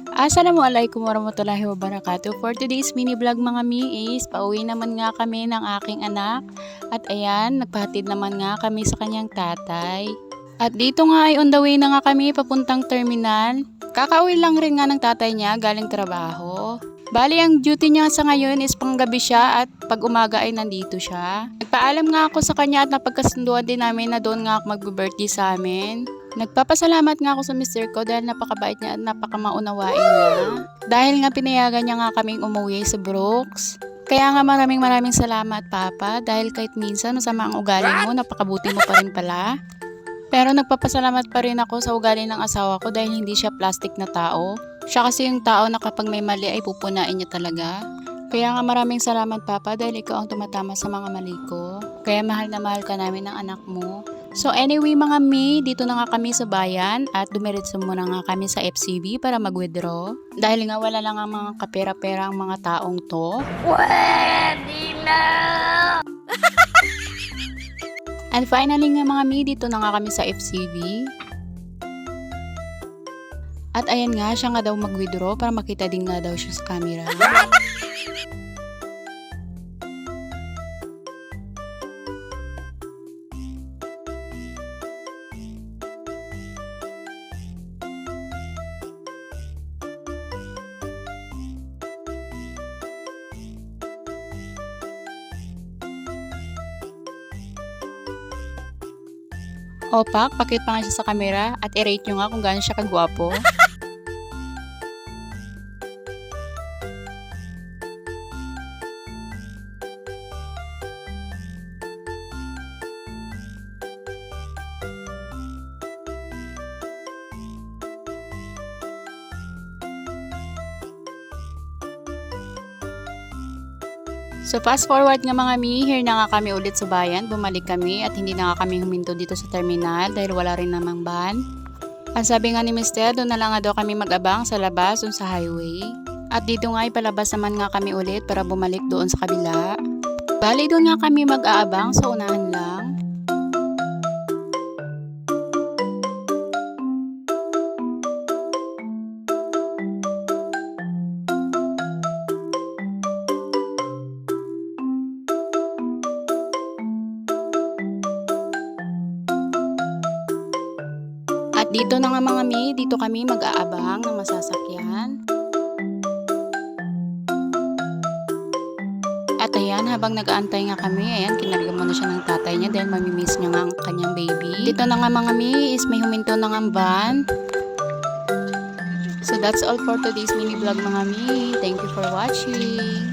Assalamualaikum warahmatullahi wabarakatuh. For today's mini vlog mga mi is pauwi naman nga kami ng aking anak. At ayan, nagpahatid naman nga kami sa kanyang tatay. At dito nga ay on the way na nga kami papuntang terminal. Kakauwi lang rin nga ng tatay niya galing trabaho. Bali ang duty niya sa ngayon is panggabi siya at pag umaga ay nandito siya. Nagpaalam nga ako sa kanya at napagkasunduan din namin na doon nga ako mag-birthday sa amin. Nagpapasalamat nga ako sa mister ko dahil napakabait niya at napakamaunawain niya. Dahil nga pinayagan niya nga kaming umuwi sa Brooks. Kaya nga maraming salamat Papa dahil kahit minsan masama ang ugali mo, napakabuti mo pa rin pala. Pero nagpapasalamat pa rin ako sa ugali ng asawa ko dahil hindi siya plastic na tao. Siya kasi yung tao na kapag may mali ay pupunain niya talaga. Kaya nga maraming salamat Papa dahil ikaw ang tumatama sa mga mali ko. Kaya mahal na mahal ka namin ng anak mo. So anyway mga mi, dito na nga kami sa bayan at dumiretso muna nga kami sa FCB para mag-withdraw. Dahil nga wala lang ang mga kapera-pera ang mga taong to. Pwede na! And finally nga mga mi, dito na nga kami sa FCB. At ayan nga, siya nga daw mag-withdraw para makita din nga daw siya sa camera. Opak, pakita pa nga siya sa camera at i-rate nyo nga kung gaano siya kagwapo. So fast forward nga mga mi, here na nga kami ulit sa bayan, bumalik kami at hindi na nga kami huminto dito sa terminal dahil wala rin namang van. Ang sabi nga ni Mr. doon na lang nga daw kami mag-abang sa labas doon sa highway. At dito nga ay palabas naman nga kami ulit para bumalik doon sa kabila. Bali doon nga kami mag-aabang sa unahan lang. At dito na nga mga mi, dito kami mag-aabang ng masasakyan. At ayan, habang nag-aantay nga kami, ayan, kinarga muna siya ng tatay niya dahil mamimiss niya nga ang kanyang baby. Dito na nga mga mi, is may huminto na nga van. So that's all for today's mini vlog mga mi. Thank you for watching.